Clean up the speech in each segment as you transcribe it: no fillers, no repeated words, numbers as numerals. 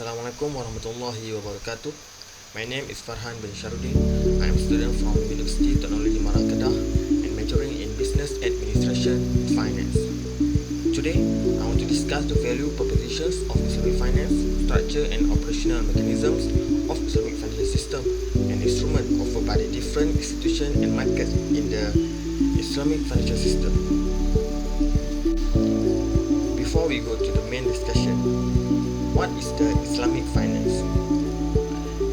Assalamualaikum warahmatullahi wabarakatuh. My name is Farhan bin Sharudin. I am a student from University Technology Marak Kedah and majoring in Business Administration and Finance. Today, I want to discuss the value propositions of Islamic finance, structure and operational mechanisms of Islamic financial system, and instruments offered by the different institutions and markets in the Islamic financial system. Before we go to the main discussion, what is the Islamic finance?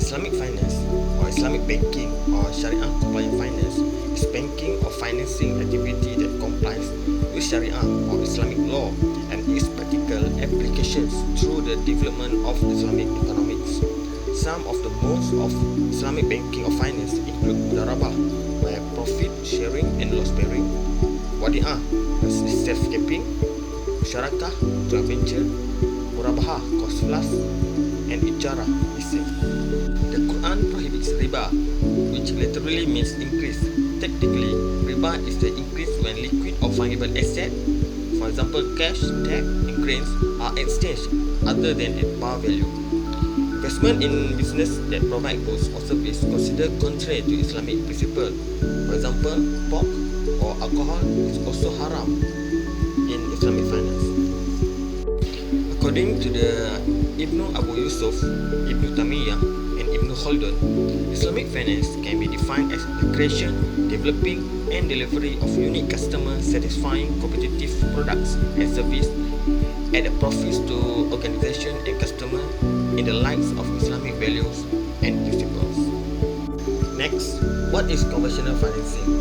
Islamic finance or Islamic banking or Sharia compliant finance is banking or financing activity that complies with Sharia or Islamic law and its practical applications through the development of Islamic economics. Some of the modes of Islamic banking or finance include mudarabah, where profit sharing and loss bearing, wadi'ah, safekeeping, musyarakah, joint venture, murabahah, cost plus, and ijarah, leasing. The Quran prohibits riba, which literally means increase. Technically, riba is the increase when liquid or fungible asset, for example cash, debt, and grains, are exchanged other than at par value. Investment in business that provide goods or service considered contrary to Islamic principle. For example, pork or alcohol is also haram in Islamic finance. According to the Ibn Abu Yusuf, Ibn Taymiyyah, and Ibn Khaldun, Islamic finance can be defined as the creation, developing, and delivery of unique customer-satisfying competitive products and services at a profit to organization and customer in the lights of Islamic values and principles. Next, what is conventional financing?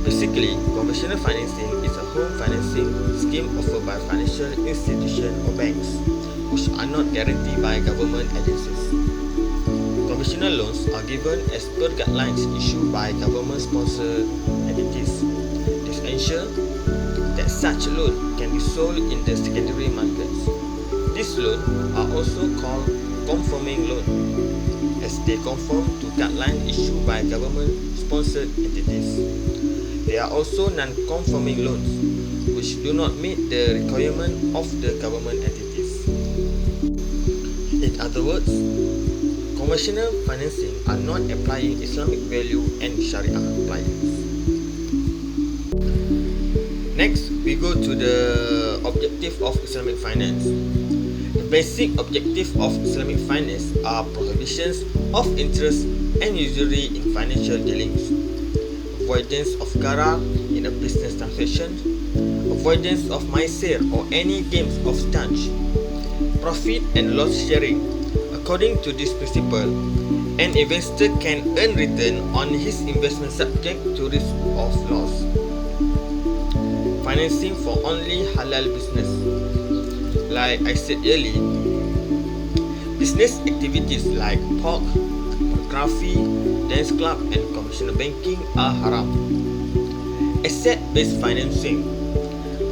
Basically, conventional financing is a home financing scheme offered by financial institutions or banks, which are not guaranteed by government agencies. Conventional loans are given as per guidelines issued by government-sponsored entities. This ensures that such loan can be sold in the secondary markets. These loans are also called conforming loan, as they conform to guidelines issued by government-sponsored entities. There are also non-conforming loans, which do not meet the requirement of the government entities. In other words, conventional financing are not applying Islamic value and Sharia compliance. Next, we go to the objective of Islamic finance. The basic objective of Islamic finance are prohibitions of interest and usury in financial dealings, avoidance of gharar in a business transaction, avoidance of maisir or any games of chance, profit and loss sharing. According to this principle, an investor can earn return on his investment subject to risk of loss. Financing for only halal business. Like I said earlier, business activities like pork, pornography, dance club and commercial banking are haram. Asset-based financing,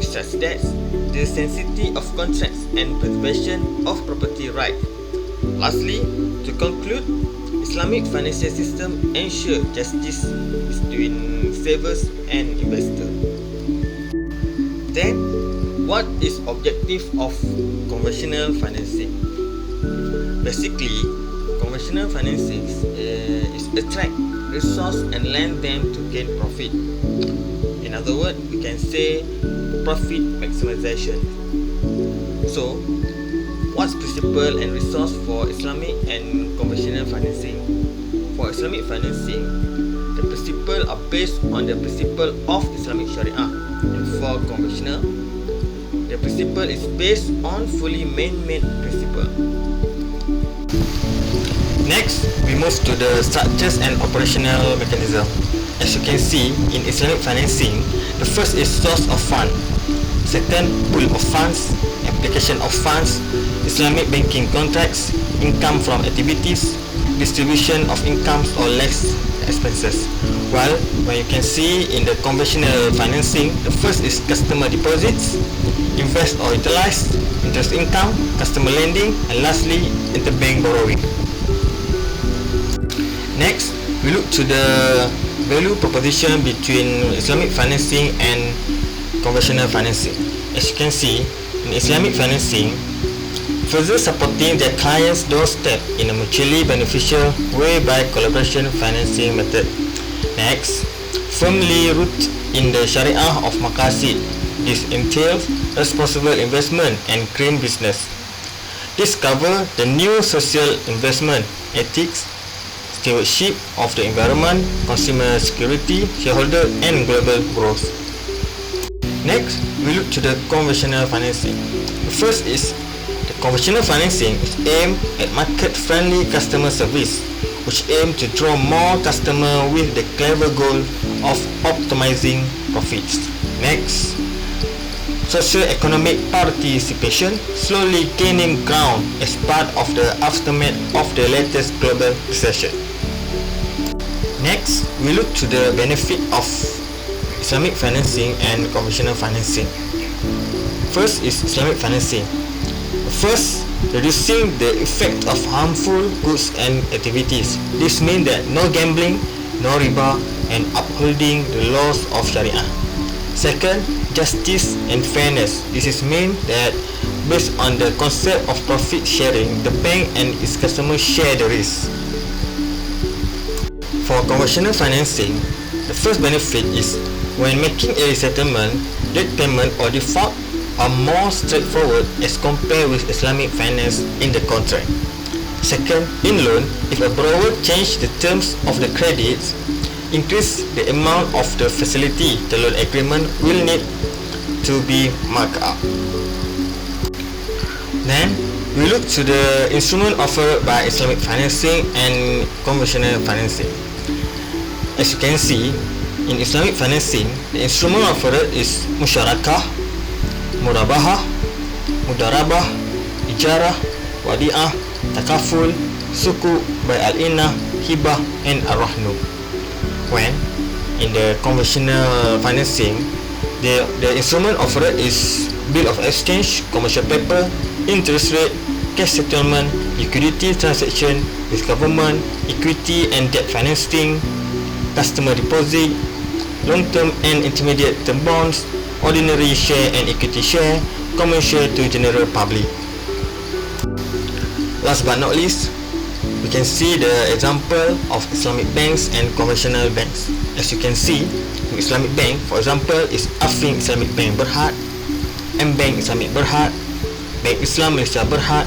such as the sanctity of contracts and preservation of property right. Lastly, to conclude, Islamic financial system ensure justice between savers and investors. Then, what is objective of conventional financing? Basically, conventional financing is attract resource and lend them to gain profit. In other words, we can say profit maximization. So, what's principle and resource for Islamic and conventional financing? For Islamic financing, the principles are based on the principle of Islamic Sharia. And for conventional, the principle is based on fully man-made principle. Next, we move to the structures and operational mechanism. As you can see, in Islamic financing, the first is source of fund. Second, pool of funds, application of funds, Islamic banking contracts, income from activities, distribution of incomes or less expenses. While when you can see in the conventional financing, the first is customer deposits, invest or utilize, interest income, customer lending, and lastly, interbank borrowing. Next, we look to the value proposition between Islamic financing and conventional financing. As you can see, in Islamic financing, further supporting their clients' doorstep in a mutually beneficial way by collaboration financing method. Next, firmly rooted in the Sharia of Maqasid. This entails responsible investment and green business. This covers the new social investment, ethics, stewardship of the environment, consumer security, shareholder and global growth. Next, we look to the conventional financing. The first is the conventional financing is aimed at market-friendly customer service, which aim to draw more customers with the clever goal of optimizing profits. Next, socio-economic participation slowly gaining ground as part of the aftermath of the latest global recession. Next, we look to the benefit of Islamic financing and conventional financing. First is Islamic financing. First, reducing the effect of harmful goods and activities. This means that no gambling, no riba, and upholding the laws of Sharia. Second, justice and fairness. This is mean that based on the concept of profit sharing, the bank and its customers share the risk. For conventional financing, the first benefit is when making a settlement, late payment or default are more straightforward as compared with Islamic finance in the contract. Second, in loan, if a borrower changes the terms of the credits, increase the amount of the facility, the loan agreement will need to be marked up. Then, we look to the instrument offered by Islamic financing and conventional financing. As you can see, in Islamic financing, the instrument offered is musyarakah, murabahah, mudarabah, ijarah, wadi'ah, takaful, suku, bai al-inah, hibah, and ar-rahnu. When in the conventional financing, the instrument offered is bill of exchange, commercial paper, interest rate, cash settlement, liquidity transaction with government, equity and debt financing, customer deposit, long-term and intermediate-term bonds, ordinary share and equity share, commercial to general public. Last but not least, we can see the example of Islamic banks and conventional banks. As you can see, Islamic bank, for example, is Afin Islamic Bank Berhad, M-Bank Islamic Berhad, Bank Islam Malaysia Berhad,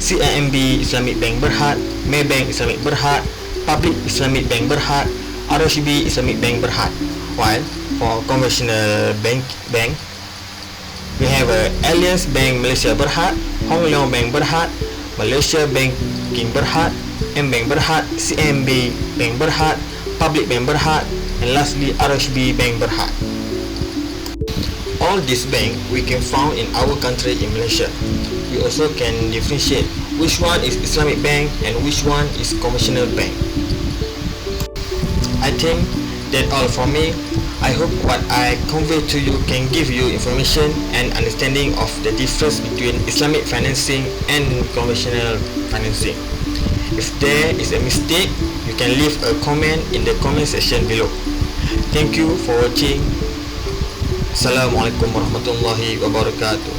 CIMB Islamic Bank Berhad, Maybank Islamic Berhad, Public Islamic Bank Berhad, RHB Islamic Bank Berhad. While for conventional bank, we have Alliance Bank Malaysia Berhad, Hong Leong Bank Berhad, Malaysia Banking Berhad, M-Bank Berhad, CIMB Bank Berhad, Public Bank Berhad, and lastly RHB Bank Berhad. All these banks we can find in our country in Malaysia. We also can differentiate which one is Islamic bank and which one is conventional bank. I think that's all from me. I hope what I convey to you can give you information and understanding of the difference between Islamic financing and conventional financing. If there is a mistake, you can leave a comment in the comment section below. Thank you for watching. Assalamualaikum warahmatullahi wabarakatuh.